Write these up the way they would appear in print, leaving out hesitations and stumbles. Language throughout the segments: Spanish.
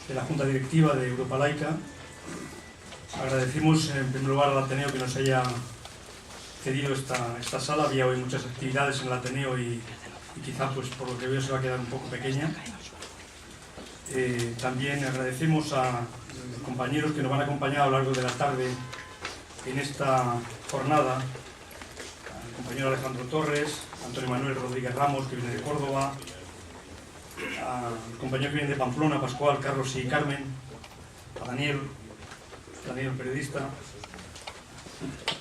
De la Junta Directiva de Europa Laica. Agradecemos en primer lugar al Ateneo que nos haya cedido esta sala. Había hoy muchas actividades en el Ateneo y quizá pues por lo que veo se va a quedar un poco pequeña. También agradecemos a los compañeros que nos van a acompañar a lo largo de la tarde en esta jornada, al compañero Alejandro Torres, Antonio Manuel Rodríguez Ramos, que viene de Córdoba, al compañero que viene de Pamplona, Pascual, Carlos y Carmen, a Daniel periodista,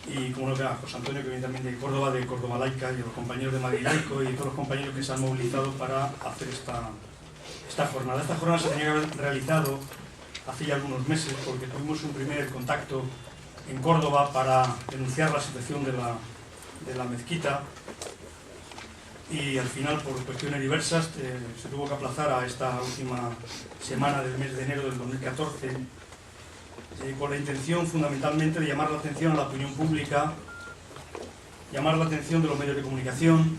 y como no que a José Antonio, que viene también de Córdoba Laica, y a los compañeros de Madrid Laico y todos los compañeros que se han movilizado para hacer esta jornada. Esta jornada se tenía que haber realizado hace ya algunos meses, porque tuvimos un primer contacto en Córdoba para denunciar la situación de la mezquita, y al final, por cuestiones diversas, se tuvo que aplazar a esta última semana del mes de enero del 2014, con la intención fundamentalmente de llamar la atención a la opinión pública, llamar la atención de los medios de comunicación,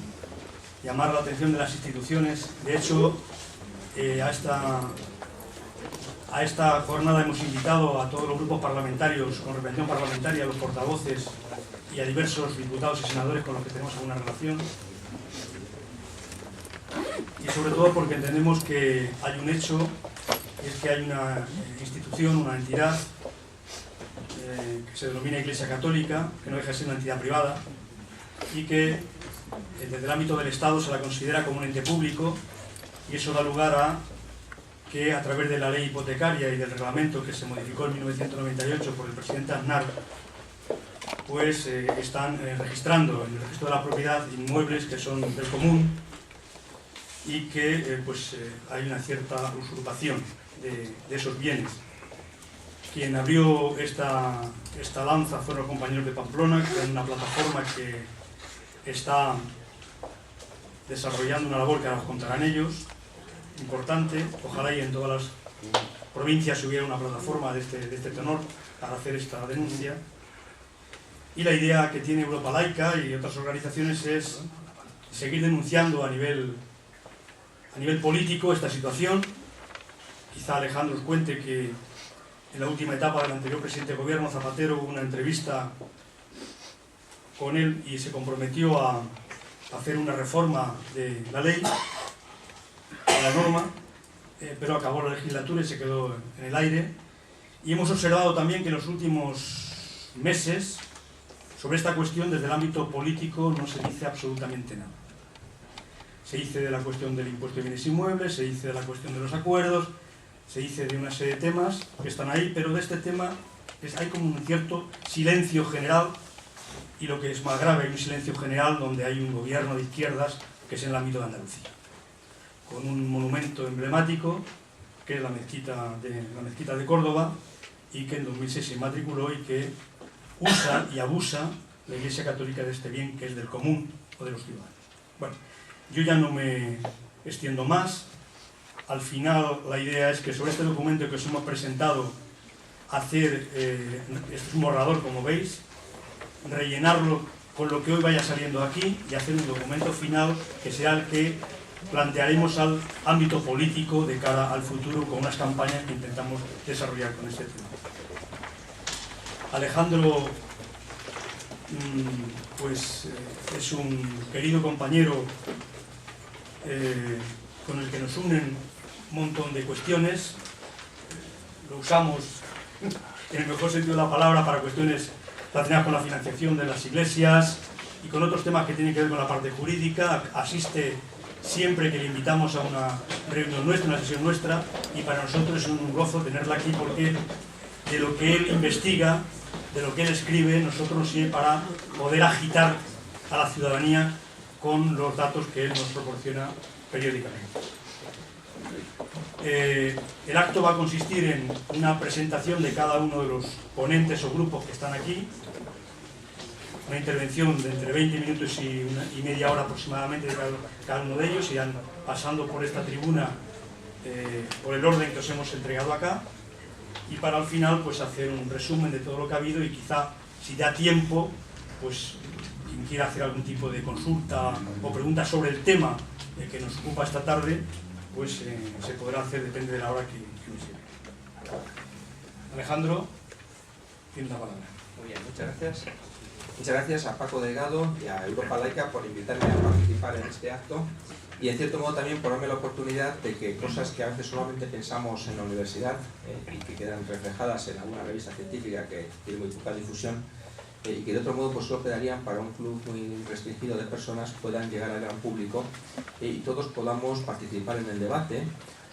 llamar la atención de las instituciones. De hecho, a esta jornada hemos invitado a todos los grupos parlamentarios con representación parlamentaria, a los portavoces y a diversos diputados y senadores con los que tenemos alguna relación. Y sobre todo porque entendemos que hay un hecho, es que hay una institución, una entidad que se denomina Iglesia Católica, que no deja de ser una entidad privada, y que desde el ámbito del Estado se la considera como un ente público, y eso da lugar a que a través de la ley hipotecaria y del reglamento que se modificó en 1998 por el presidente Aznar, pues están registrando en el registro de la propiedad inmuebles que son del común, y que hay una cierta usurpación de esos bienes. Quien abrió esta lanza fueron los compañeros de Pamplona, que es una plataforma que está desarrollando una labor que ahora os contarán ellos, importante. Ojalá y en todas las provincias hubiera una plataforma de este tenor para hacer esta denuncia. Y la idea que tiene Europa Laica y otras organizaciones es seguir denunciando a nivel político esta situación. Quizá Alejandro os cuente que en la última etapa del anterior presidente de gobierno, Zapatero, hubo una entrevista con él y se comprometió a hacer una reforma de la ley, de la norma, pero acabó la legislatura y se quedó en el aire. Y hemos observado también que en los últimos meses sobre esta cuestión desde el ámbito político no se dice absolutamente nada. Se dice de la cuestión del impuesto de bienes inmuebles, se dice de la cuestión de los acuerdos, se dice de una serie de temas que están ahí, pero de este tema hay como un cierto silencio general, y lo que es más grave, hay un silencio general donde hay un gobierno de izquierdas que es en el ámbito de Andalucía, con un monumento emblemático que es la mezquita de Córdoba, y que en 2006 se inmatriculó y que usa y abusa la Iglesia Católica de este bien que es del común o de los ciudadanos. Bueno, yo ya no me extiendo más. Al final la idea es que sobre este documento que os hemos presentado, hacer este es un borrador, como veis, rellenarlo con lo que hoy vaya saliendo aquí y hacer un documento final que sea el que plantearemos al ámbito político de cara al futuro, con unas campañas que intentamos desarrollar con este tema. Alejandro es un querido compañero con el que nos unen un montón de cuestiones. Lo usamos en el mejor sentido de la palabra para cuestiones relacionadas con la financiación de las iglesias y con otros temas que tienen que ver con la parte jurídica. Asiste siempre que le invitamos a una reunión nuestra, una sesión nuestra, y para nosotros es un gozo tenerla aquí, porque de lo que él investiga, de lo que él escribe, nosotros nos sirve para poder agitar a la ciudadanía con los datos que él nos proporciona periódicamente. El acto va a consistir en una presentación de cada uno de los ponentes o grupos que están aquí. una intervención de entre 20 minutos y media hora aproximadamente de cada uno de ellos. Irán pasando por esta tribuna por el orden que os hemos entregado acá, y para al final pues hacer un resumen de todo lo que ha habido, y quizá si da tiempo, pues quien quiera hacer algún tipo de consulta o pregunta sobre el tema que nos ocupa esta tarde, pues se podrá hacer, depende de la hora que nos lleve. Alejandro, tienes la palabra. Muy bien, muchas gracias. Muchas gracias a Paco Delgado y a Europa Laica por invitarme a participar en este acto, y en cierto modo también por darme la oportunidad de que cosas que a veces solamente pensamos en la universidad y que quedan reflejadas en alguna revista científica que tiene muy poca difusión, y que de otro modo pues solo quedarían para un club muy restringido de personas, puedan llegar al gran público y todos podamos participar en el debate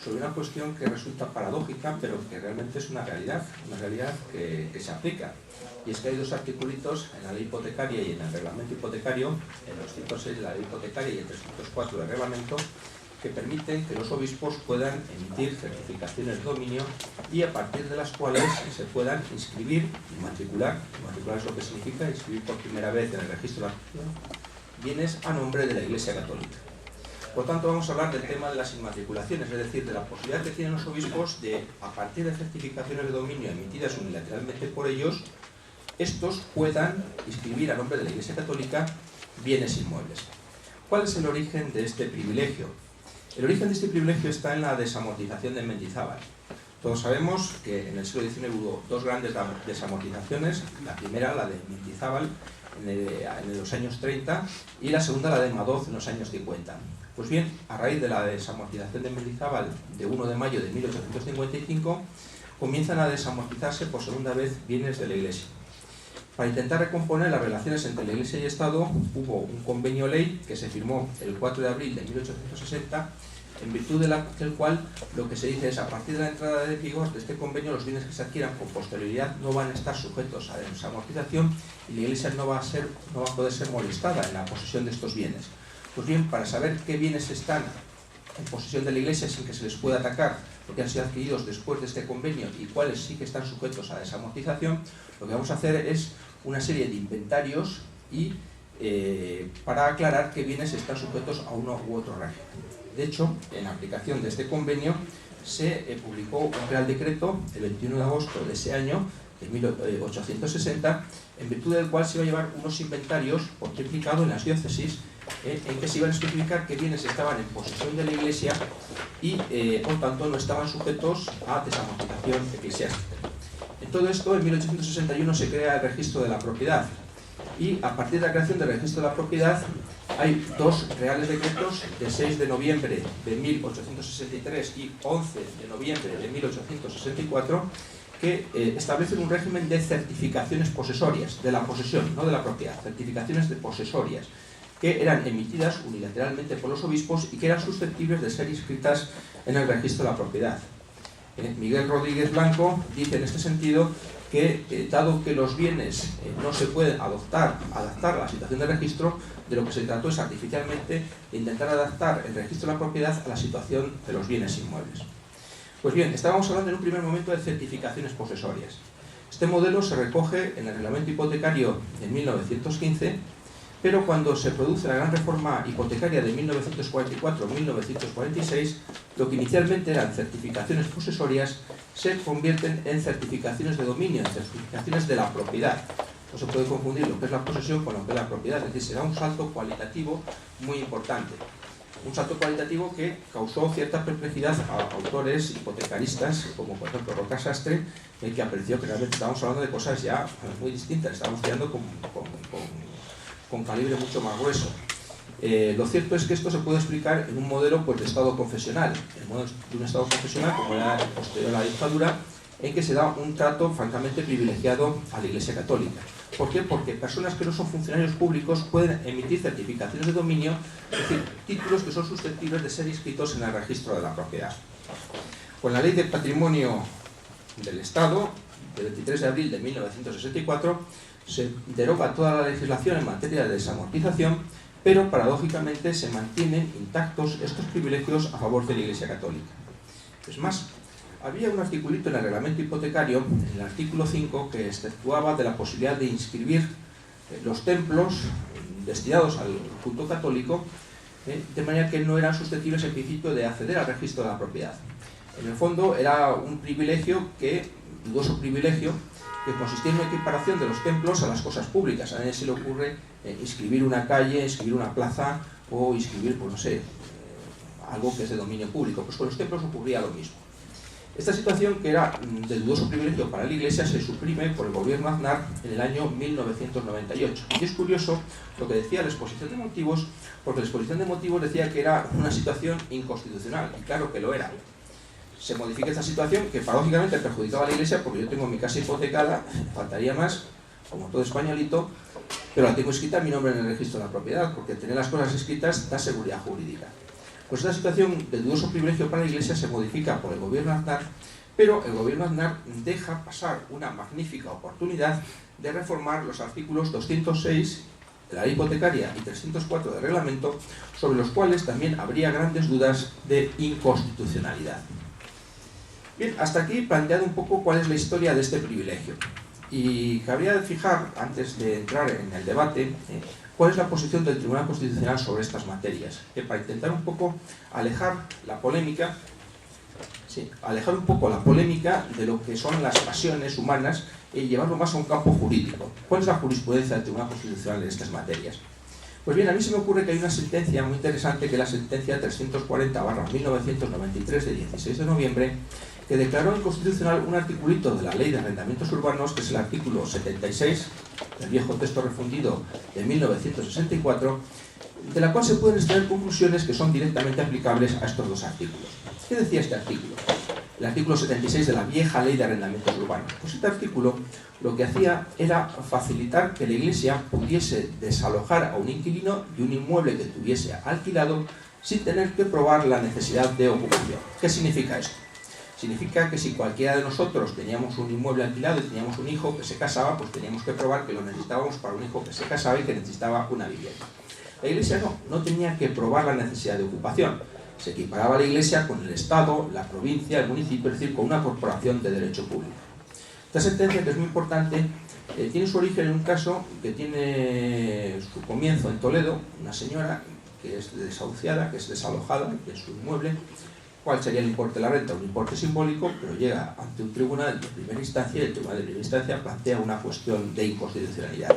sobre una cuestión que resulta paradójica, pero que realmente es una realidad que se aplica. Y es que hay dos articulitos en la ley hipotecaria y en el reglamento hipotecario, en los 106 de la ley hipotecaria y el 304 del reglamento, que permiten que los obispos puedan emitir certificaciones de dominio y a partir de las cuales se puedan inscribir y matricular. Matricular es lo que significa inscribir por primera vez en el registro de la propiedad bienes a nombre de la Iglesia Católica. Por tanto, vamos a hablar del tema de las inmatriculaciones, es decir, de la posibilidad que tienen los obispos de, a partir de certificaciones de dominio emitidas unilateralmente por ellos, estos puedan inscribir a nombre de la Iglesia Católica bienes inmuebles. ¿Cuál es el origen de este privilegio? El origen de este privilegio está en la desamortización de Mendizábal. Todos sabemos que en el siglo XIX hubo dos grandes desamortizaciones, la primera, la de Mendizábal, en los años 30, y la segunda, la de Madoz, en los años 50. Pues bien, a raíz de la desamortización de Mendizábal de 1 de mayo de 1855, comienzan a desamortizarse por segunda vez bienes de la Iglesia. Para intentar recomponer las relaciones entre la Iglesia y Estado, hubo un convenio ley que se firmó el 4 de abril de 1860, en virtud del cual lo que se dice es, a partir de la entrada de vigor de este convenio, los bienes que se adquieran con posterioridad no van a estar sujetos a desamortización y la Iglesia no va a poder ser molestada en la posesión de estos bienes. Pues bien, para saber qué bienes están en posesión de la Iglesia sin que se les pueda atacar, porque han sido adquiridos después de este convenio, y cuáles sí que están sujetos a desamortización, lo que vamos a hacer es una serie de inventarios y para aclarar qué bienes están sujetos a uno u otro régimen. De hecho, en aplicación de este convenio se publicó un Real Decreto el 21 de agosto de ese año, de 1860, en virtud del cual se iba a llevar unos inventarios por triplicado en las diócesis, en que se iban a especificar qué bienes estaban en posesión de la Iglesia y, por tanto, no estaban sujetos a desamortización eclesiástica. En todo esto, en 1861 se crea el registro de la propiedad, y a partir de la creación del registro de la propiedad hay dos reales decretos de 6 de noviembre de 1863 y 11 de noviembre de 1864 que establecen un régimen de certificaciones posesorias, de la posesión, no de la propiedad, certificaciones de posesorias, que eran emitidas unilateralmente por los obispos y que eran susceptibles de ser inscritas en el registro de la propiedad. Miguel Rodríguez Blanco dice en este sentido que, dado que los bienes no se pueden adaptar a la situación de registro, de lo que se trató es artificialmente de intentar adaptar el registro de la propiedad a la situación de los bienes inmuebles. Pues bien, estábamos hablando en un primer momento de certificaciones posesorias. Este modelo se recoge en el reglamento hipotecario de 1915, pero cuando se produce la gran reforma hipotecaria de 1944-1946, lo que inicialmente eran certificaciones posesorias se convierten en certificaciones de dominio, en certificaciones de la propiedad. No se puede confundir lo que es la posesión con lo que es la propiedad, es decir, será un salto cualitativo muy importante. Un salto cualitativo que causó cierta perplejidad a autores hipotecaristas, como por ejemplo Roca Sastre, que apreció que realmente estábamos hablando de cosas ya muy distintas, estábamos tirando con calibre mucho más grueso. Lo cierto es que esto se puede explicar en un modelo pues, de Estado confesional, el modelo de un Estado confesional como era posterior a la dictadura, en que se da un trato francamente privilegiado a la Iglesia Católica. ¿Por qué? Porque personas que no son funcionarios públicos pueden emitir certificaciones de dominio, es decir, títulos que son susceptibles de ser inscritos en el registro de la propiedad. Con la Ley de Patrimonio del Estado, del 23 de abril de 1964, se deroga toda la legislación en materia de desamortización, pero paradójicamente se mantienen intactos estos privilegios a favor de la Iglesia Católica. Es más, había un articulito en el reglamento hipotecario, en el artículo 5, que exceptuaba de la posibilidad de inscribir los templos destinados al culto católico, de manera que no eran susceptibles en principio de acceder al registro de la propiedad. En el fondo era un dudoso privilegio, que consistía en una equiparación de los templos a las cosas públicas. A nadie se le ocurre inscribir una calle, inscribir una plaza o inscribir, pues no sé, algo que es de dominio público. Pues con los templos ocurría lo mismo. Esta situación, que era de dudoso privilegio para la Iglesia, se suprime por el gobierno Aznar en el año 1998. Y es curioso lo que decía la exposición de motivos, porque la exposición de motivos decía que era una situación inconstitucional, y claro que lo era. Se modifica esta situación, que paradójicamente perjudicaba a la Iglesia, porque yo tengo mi casa hipotecada, faltaría más, como todo españolito, pero la tengo escrita mi nombre en el registro de la propiedad, porque tener las cosas escritas da seguridad jurídica. Pues esta situación de dudoso privilegio para la Iglesia se modifica por el gobierno Aznar, pero el gobierno Aznar deja pasar una magnífica oportunidad de reformar los artículos 206 de la ley hipotecaria y 304 del reglamento, sobre los cuales también habría grandes dudas de inconstitucionalidad. Bien, hasta aquí planteado un poco cuál es la historia de este privilegio. Y cabría fijar, antes de entrar en el debate, cuál es la posición del Tribunal Constitucional sobre estas materias, que para intentar un poco alejar la polémica de lo que son las pasiones humanas y llevarlo más a un campo jurídico. ¿Cuál es la jurisprudencia del Tribunal Constitucional en estas materias? Pues bien, a mí se me ocurre que hay una sentencia muy interesante, que es la sentencia 340/1993 de 16 de noviembre, que declaró inconstitucional un articulito de la Ley de Arrendamientos Urbanos, que es el artículo 76 del viejo texto refundido de 1964, de la cual se pueden extraer conclusiones que son directamente aplicables a estos dos artículos. ¿Qué decía este artículo? El artículo 76 de la vieja Ley de Arrendamientos Urbanos. Pues este artículo lo que hacía era facilitar que la Iglesia pudiese desalojar a un inquilino de un inmueble que tuviese alquilado sin tener que probar la necesidad de ocupación. ¿Qué significa esto? Significa que si cualquiera de nosotros teníamos un inmueble alquilado y teníamos un hijo que se casaba, pues teníamos que probar que lo necesitábamos para un hijo que se casaba y que necesitaba una vivienda. La Iglesia no tenía que probar la necesidad de ocupación. Se equiparaba a la Iglesia con el Estado, la provincia, el municipio, es decir, con una corporación de derecho público. Esta sentencia, que es muy importante, tiene su origen en un caso que tiene su comienzo en Toledo, una señora que es desahuciada, que es desalojada de su inmueble. ¿Cuál sería el importe de la renta? Un importe simbólico, pero llega ante un tribunal de primera instancia y el tribunal de primera instancia plantea una cuestión de inconstitucionalidad.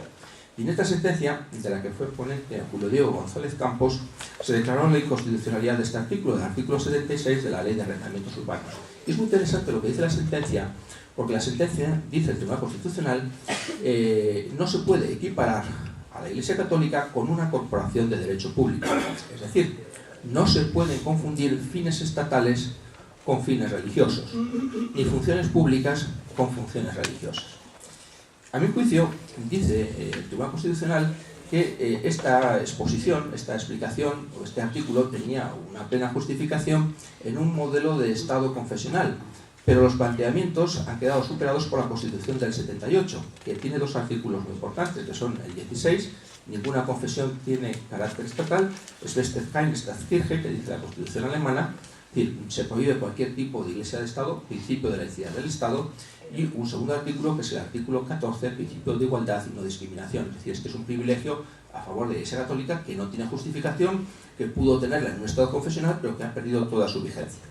Y en esta sentencia, de la que fue ponente Julio Diego González Campos, se declaró la inconstitucionalidad de este artículo, del artículo 76 de la Ley de Arrendamientos Urbanos. Y es muy interesante lo que dice la sentencia, porque la sentencia, dice el Tribunal Constitucional, no se puede equiparar a la Iglesia Católica con una corporación de derecho público. Es decir, no se pueden confundir fines estatales con fines religiosos, ni funciones públicas con funciones religiosas. A mi juicio, dice el Tribunal Constitucional que esta exposición, esta explicación o este artículo tenía una plena justificación en un modelo de Estado confesional, pero los planteamientos han quedado superados por la Constitución del 78, que tiene dos artículos muy importantes, que son el 16, ninguna confesión tiene carácter estatal, Schwester kein Staatskirche, que dice la Constitución alemana, es decir, se prohíbe cualquier tipo de iglesia de Estado, principio de laicidad del Estado, y un segundo artículo, que es el artículo 14, principio de igualdad y no discriminación. Es decir, este es un privilegio a favor de la Iglesia Católica que no tiene justificación, que pudo tenerla en un Estado confesional, pero que ha perdido toda su vigencia.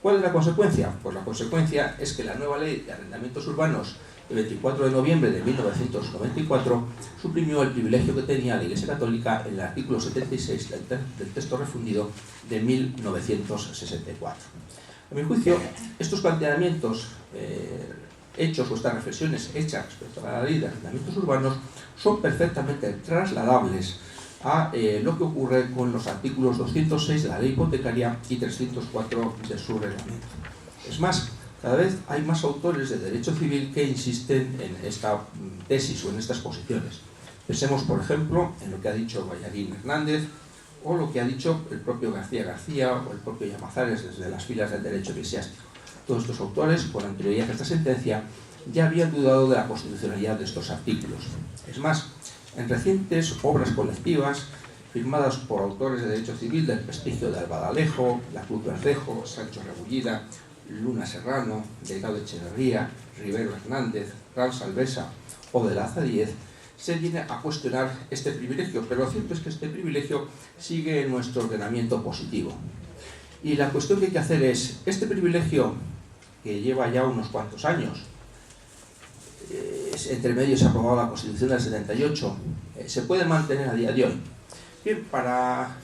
¿Cuál es la consecuencia? Pues la consecuencia es que la nueva Ley de Arrendamientos Urbanos, el 24 de noviembre de 1994, suprimió el privilegio que tenía la Iglesia Católica en el artículo 76 del texto refundido de 1964. A mi juicio, estos planteamientos hechos o estas reflexiones hechas respecto a la Ley de Arrendamientos Urbanos son perfectamente trasladables a lo que ocurre con los artículos 206 de la Ley Hipotecaria y 304 de su reglamento. Es más, cada vez hay más autores de derecho civil que insisten en esta tesis o en estas posiciones. Pensemos, por ejemplo, en lo que ha dicho Vallarín Hernández o lo que ha dicho el propio García García o el propio Llamazares desde las filas del derecho eclesiástico. Todos estos autores, con anterioridad a esta sentencia, ya habían dudado de la constitucionalidad de estos artículos. Es más, en recientes obras colectivas firmadas por autores de derecho civil del prestigio de Albadalejo, La Cruz Verdejo, Sancho Rebullida, Luna Serrano, Delgado Echeverría, Rivero Hernández, Raúl Salvesa o de Laza Díez, se viene a cuestionar este privilegio, pero lo cierto es que este privilegio sigue en nuestro ordenamiento positivo. Y la cuestión que hay que hacer es, este privilegio que lleva ya unos cuantos años, entre medio se ha aprobado la Constitución del 78, se puede mantener a día de hoy. Bien, para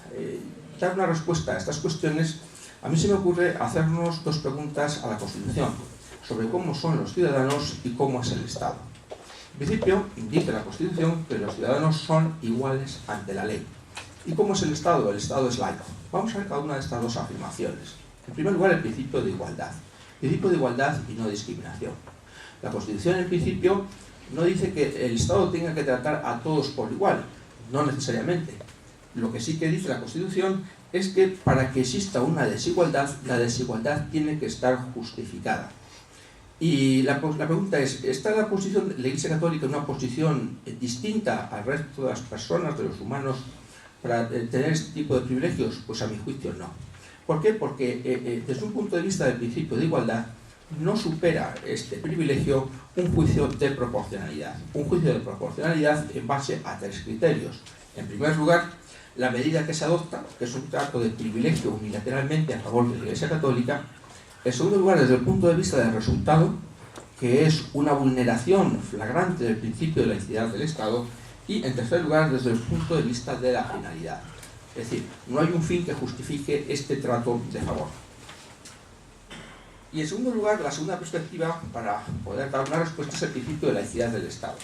dar una respuesta a estas cuestiones, a mí se me ocurre hacernos dos preguntas a la Constitución, sobre cómo son los ciudadanos y cómo es el Estado. En principio, dice la Constitución que los ciudadanos son iguales ante la ley. ¿Y cómo es el Estado? El Estado es laico. Vamos a ver cada una de estas dos afirmaciones. En primer lugar, el principio de igualdad. Principio de igualdad y no discriminación. La Constitución, en principio, no dice que el Estado tenga que tratar a todos por igual. No necesariamente. Lo que sí que dice la Constitución es que para que exista una desigualdad, la desigualdad tiene que estar justificada. Y la pregunta es, ¿está la posición de la Iglesia Católica en una posición distinta al resto de las personas, de los humanos, para tener este tipo de privilegios? Pues a mi juicio no. ¿Por qué? Porque desde un punto de vista del principio de igualdad, no supera este privilegio un juicio de proporcionalidad. Un juicio de proporcionalidad en base a tres criterios. En primer lugar, la medida que se adopta, que es un trato de privilegio unilateralmente a favor de la Iglesia Católica. En segundo lugar, desde el punto de vista del resultado, que es una vulneración flagrante del principio de laicidad del Estado. Y en tercer lugar, desde el punto de vista de la finalidad. Es decir, no hay un fin que justifique este trato de favor. Y en segundo lugar, la segunda perspectiva para poder dar una respuesta es el principio de laicidad del Estado.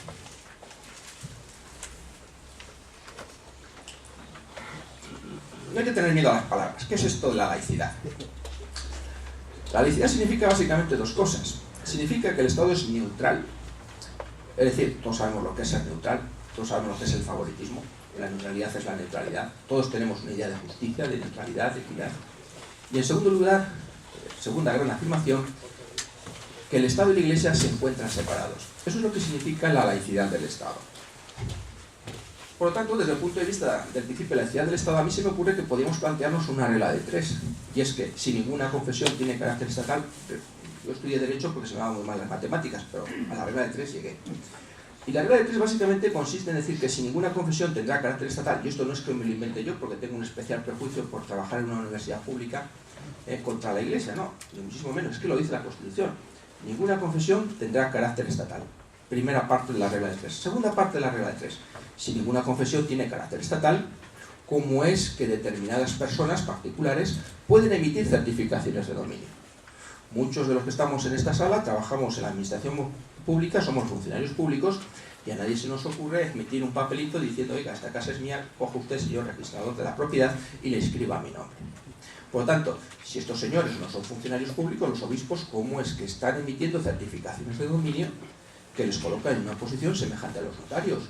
No hay que tener miedo a las palabras. ¿Qué es esto de la laicidad? La laicidad significa básicamente dos cosas. Significa que el Estado es neutral. Es decir, todos sabemos lo que es ser neutral, todos sabemos lo que es el favoritismo. La neutralidad es la neutralidad. Todos tenemos una idea de justicia, de neutralidad, de equidad. Y en segundo lugar, segunda gran afirmación, que el Estado y la Iglesia se encuentran separados. Eso es lo que significa la laicidad del Estado. Por lo tanto, desde el punto de vista del principio de laicidad del Estado, a mí se me ocurre que podríamos plantearnos una regla de tres. Y es que si ninguna confesión tiene carácter estatal, yo estudié Derecho porque se me daban muy mal las matemáticas, pero a la regla de tres llegué. Y la regla de tres básicamente consiste en decir que si ninguna confesión tendrá carácter estatal, y esto no es que me lo invente yo porque tengo un especial prejuicio por trabajar en una universidad pública contra la Iglesia, no, ni muchísimo menos, es que lo dice la Constitución. Ninguna confesión tendrá carácter estatal. Primera parte de la regla de tres. Segunda parte de la regla de tres. Si ninguna confesión tiene carácter estatal, ¿cómo es que determinadas personas particulares pueden emitir certificaciones de dominio? Muchos de los que estamos en esta sala trabajamos en la administración pública, somos funcionarios públicos y a nadie se nos ocurre emitir un papelito diciendo, oiga, esta casa es mía, coja usted, señor registrador de la propiedad, y le escriba mi nombre. Por lo tanto, si estos señores no son funcionarios públicos, los obispos, ¿cómo es que están emitiendo certificaciones de dominio que les colocan en una posición semejante a los notarios?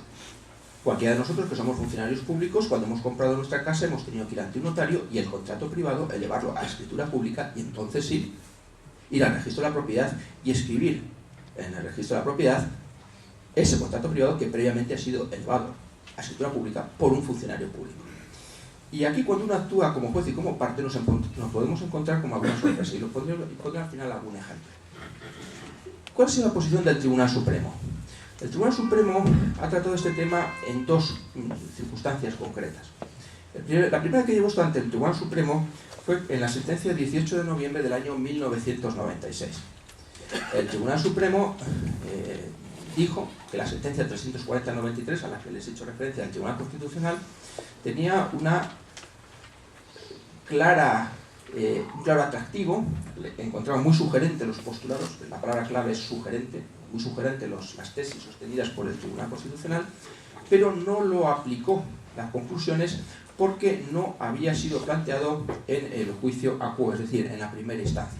Cualquiera de nosotros que somos funcionarios públicos, cuando hemos comprado nuestra casa, hemos tenido que ir ante un notario y el contrato privado, elevarlo a escritura pública y entonces sí, ir al registro de la propiedad y escribir en el registro de la propiedad ese contrato privado que previamente ha sido elevado a escritura pública por un funcionario público. Y aquí cuando uno actúa como juez y como parte nos podemos encontrar como alguna sorpresa y pondré al final algún ejemplo. ¿Cuál ha sido la posición del Tribunal Supremo? El Tribunal Supremo ha tratado este tema en dos circunstancias concretas. La primera que llevó esto ante el Tribunal Supremo fue en la sentencia del 18 de noviembre del año 1996. El Tribunal Supremo dijo que la sentencia 340-93, a la que les he hecho referencia del Tribunal Constitucional, tenía un claro atractivo, encontraba muy sugerente los postulados, la palabra clave es sugerente, muy sugerente las tesis sostenidas por el Tribunal Constitucional, pero no lo aplicó las conclusiones porque no había sido planteado en el juicio a quo, es decir, en la primera instancia.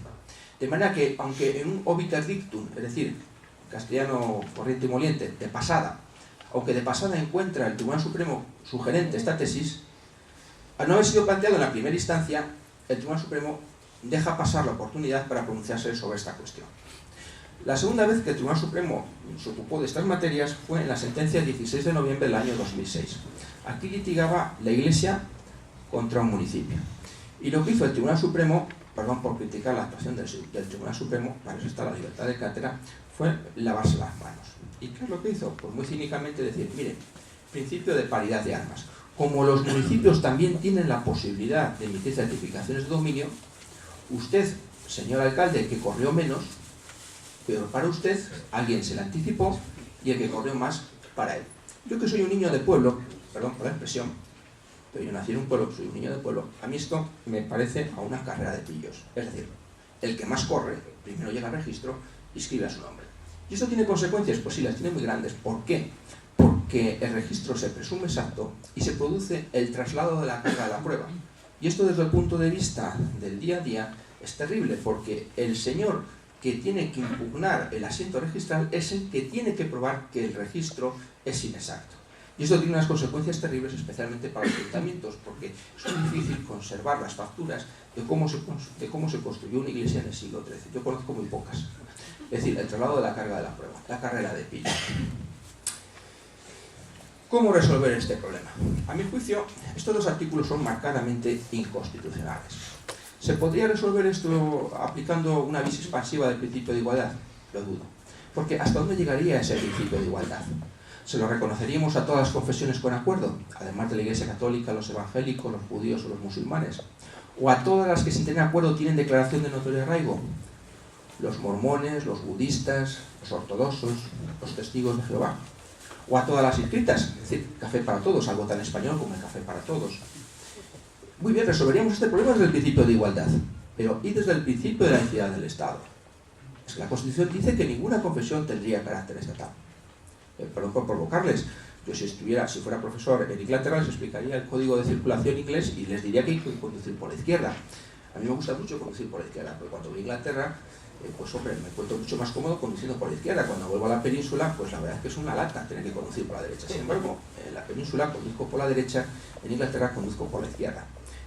De manera que, aunque en un obiter dictum, es decir, castellano corriente y moliente, de pasada, aunque de pasada encuentra el Tribunal Supremo sugerente esta tesis, al no haber sido planteado en la primera instancia, el Tribunal Supremo deja pasar la oportunidad para pronunciarse sobre esta cuestión. La segunda vez que el Tribunal Supremo se ocupó de estas materias fue en la sentencia del 16 de noviembre del año 2006. Aquí litigaba la Iglesia contra un municipio. Y lo que hizo el Tribunal Supremo, perdón por criticar la actuación del Tribunal Supremo, para eso está la libertad de cátedra, fue lavarse las manos. ¿Y qué es lo que hizo? Pues muy cínicamente decir, miren, principio de paridad de armas. Como los municipios también tienen la posibilidad de emitir certificaciones de dominio, usted, señor alcalde, que corrió menos, pero para usted, alguien se le anticipó y el que corrió más, para él. Yo que soy un niño de pueblo, perdón por la expresión, pero yo nací en un pueblo, soy un niño de pueblo, a mí esto me parece a una carrera de pillos. Es decir, el que más corre, primero llega al registro y escribe a su nombre. ¿Y esto tiene consecuencias? Pues sí, las tiene muy grandes. ¿Por qué? Porque el registro se presume exacto y se produce el traslado de la carga de la prueba. Y esto desde el punto de vista del día a día es terrible, porque el señor que tiene que impugnar el asiento registral es el que tiene que probar que el registro es inexacto. Y esto tiene unas consecuencias terribles, especialmente para los ayuntamientos, porque es muy difícil conservar las facturas de cómo se construyó una iglesia en el siglo XIII. Yo conozco muy pocas. Es decir, el traslado de la carga de la prueba, la carrera de pillos. ¿Cómo resolver este problema? A mi juicio, estos dos artículos son marcadamente inconstitucionales. ¿Se podría resolver esto aplicando una vis expansiva del principio de igualdad? Lo dudo. Porque ¿hasta dónde llegaría ese principio de igualdad? ¿Se lo reconoceríamos a todas las confesiones con acuerdo? Además de la Iglesia Católica, los evangélicos, los judíos o los musulmanes. ¿O a todas las que sin tener acuerdo tienen declaración de notorio arraigo? Los mormones, los budistas, los ortodoxos, los testigos de Jehová. O a todas las inscritas, es decir, café para todos, algo tan español como el café para todos. Muy bien, resolveríamos este problema desde el principio de igualdad, pero ¿y desde el principio de la laicidad del Estado? Es que la Constitución dice que ninguna confesión tendría carácter estatal. Perdón por provocarles, yo si fuera profesor en Inglaterra les explicaría el código de circulación inglés y les diría que hay que conducir por la izquierda. A mí me gusta mucho conducir por la izquierda, porque cuando voy a Inglaterra, pues hombre, me encuentro mucho más cómodo conduciendo por la izquierda. Cuando vuelvo a la península, pues la verdad es que es una lata tener que conducir por la derecha. Sin embargo, en la península conduzco por la derecha, en Inglaterra conduzco por la izquierda.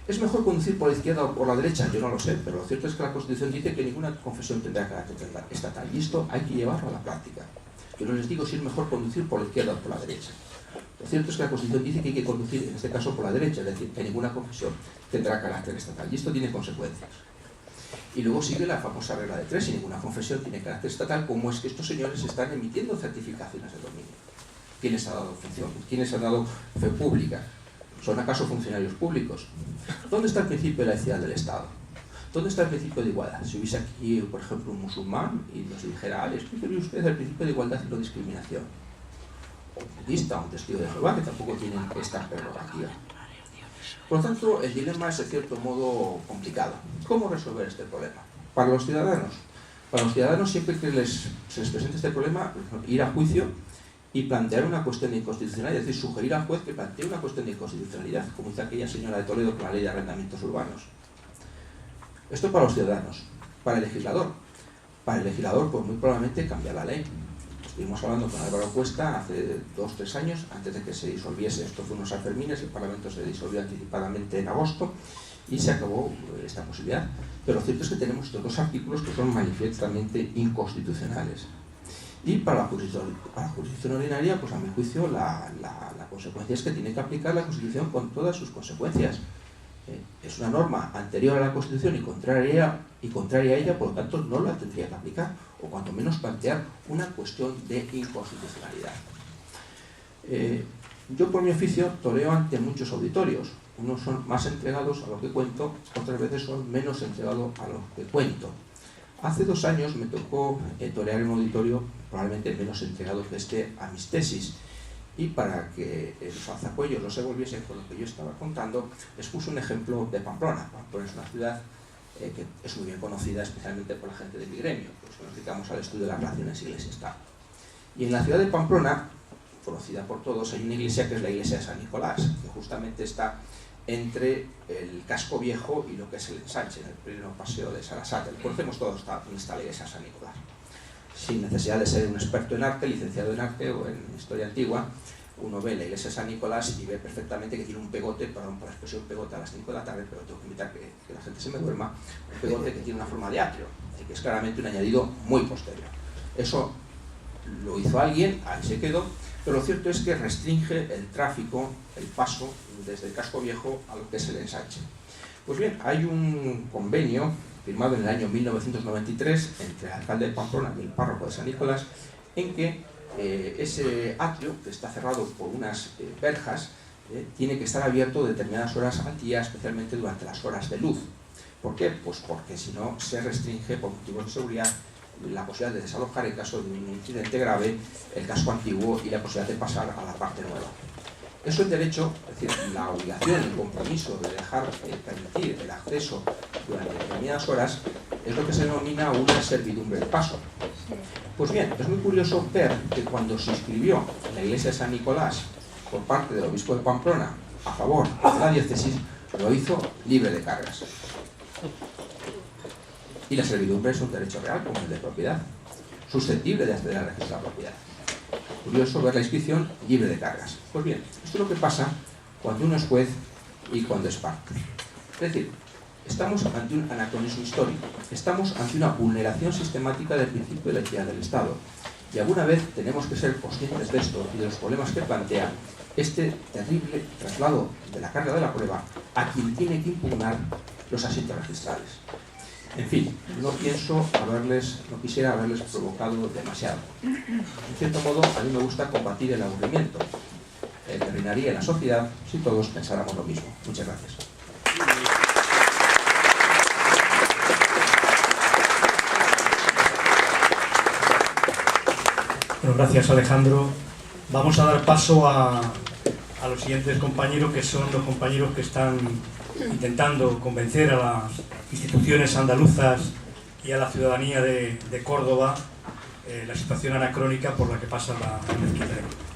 ¿Es mejor conducir por la izquierda o por la derecha? Yo no lo sé, pero lo cierto es que la Constitución dice que ninguna confesión tendrá carácter estatal. Y esto hay que llevarlo a la práctica. Yo no les digo si es mejor conducir por la izquierda o por la derecha. Lo cierto es que la Constitución dice que hay que conducir, en este caso, por la derecha, es decir, que ninguna confesión tendrá carácter estatal. Y esto tiene consecuencias. Y luego sigue la famosa regla de 3, si ninguna confesión tiene carácter estatal, ¿cómo es que estos señores están emitiendo certificaciones de dominio? ¿Quién les ha dado función? ¿Quiénes han dado fe pública? ¿Son acaso funcionarios públicos? ¿Dónde está el principio de laicidad del Estado? ¿Dónde está el principio de igualdad? Si hubiese aquí, por ejemplo, un musulmán y nos dijera, explíqueme usted el principio de igualdad y no discriminación. O un budista, un testigo de Jehová, que tampoco tienen esta prerrogativa. Por lo tanto, el dilema es de cierto modo complicado. ¿Cómo resolver este problema? Para los ciudadanos siempre que se les presente este problema, ir a juicio y plantear una cuestión de inconstitucionalidad, es decir, sugerir al juez que plantee una cuestión de inconstitucionalidad, como dice aquella señora de Toledo con la ley de arrendamientos urbanos. Esto para los ciudadanos. Para el legislador, pues muy probablemente cambiar la ley. Estuvimos hablando con Álvaro Cuesta hace 2 o 3 años, antes de que se disolviese, esto fue unos Sanfermines, el Parlamento se disolvió anticipadamente en agosto y se acabó esta posibilidad. Pero lo cierto es que tenemos estos 2 artículos que son manifiestamente inconstitucionales. Y para la jurisdicción ordinaria, pues a mi juicio, la consecuencia es que tiene que aplicar la Constitución con todas sus consecuencias. Es una norma anterior a la Constitución y contraria a ella, por lo tanto no la tendría que aplicar, o cuanto menos plantear una cuestión de inconstitucionalidad. Yo por mi oficio toreo ante muchos auditorios. Unos son más entregados a lo que cuento, otras veces son menos entregados a lo que cuento. Hace 2 años me tocó torear en un auditorio probablemente menos entregado que este a mis tesis. Y para que los alzacuellos no se volviesen con lo que yo estaba contando, les puse un ejemplo de Pamplona. Pamplona es una ciudad que es muy bien conocida, especialmente por la gente de mi gremio, pues que nos dedicamos al estudio de las relaciones Iglesia-Estado. Y en la ciudad de Pamplona, conocida por todos, hay una iglesia que es la iglesia de San Nicolás, que justamente está entre el casco viejo y lo que es el ensanche, en el pleno paseo de Sarasate. Conocemos todos dónde está la iglesia de San Nicolás. Sin necesidad de ser un experto en arte, licenciado en arte o en historia antigua, uno ve la iglesia de San Nicolás y ve perfectamente que tiene un pegote, perdón por la expresión pegote a las 5 de la tarde, pero tengo que evitar que la gente se me duerma, un pegote que tiene una forma de atrio, que es claramente un añadido muy posterior. Eso lo hizo alguien, ahí se quedó, pero lo cierto es que restringe el tráfico, el paso desde el casco viejo a lo que es el ensanche. Pues bien, hay un convenio firmado en el año 1993 entre el alcalde de Pamplona y el párroco de San Nicolás, en que ese atrio, que está cerrado por unas verjas, tiene que estar abierto determinadas horas al día, especialmente durante las horas de luz. ¿Por qué? Pues porque si no se restringe por motivos de seguridad la posibilidad de desalojar en caso de un incidente grave el casco antiguo y la posibilidad de pasar a la parte nueva. Eso es derecho, es decir, la obligación, el compromiso de dejar permitir el acceso durante determinadas horas es lo que se denomina una servidumbre de paso. Pues bien, es muy curioso ver que cuando se inscribió en la iglesia de San Nicolás por parte del obispo de Pamplona a favor de la diócesis, lo hizo libre de cargas. Y la servidumbre es un derecho real, como el de propiedad, susceptible de acceder al registro de la propiedad. Curioso ver la inscripción libre de cargas. Pues bien, esto es lo que pasa cuando uno es juez y cuando es parte. Es decir, estamos ante un anacronismo histórico, estamos ante una vulneración sistemática del principio de laicidad del Estado. Y alguna vez tenemos que ser conscientes de esto y de los problemas que plantea este terrible traslado de la carga de la prueba a quien tiene que impugnar los asientos registrales. En fin, no quisiera haberles provocado demasiado. En cierto modo, a mí me gusta combatir el aburrimiento, que reinaría en la sociedad si todos pensáramos lo mismo. Muchas gracias. Bueno, gracias, Alejandro. Vamos a dar paso a los siguientes compañeros, que son los compañeros que están intentando convencer a las instituciones andaluzas y a la ciudadanía de Córdoba la situación anacrónica por la que pasa la mezquita de Córdoba.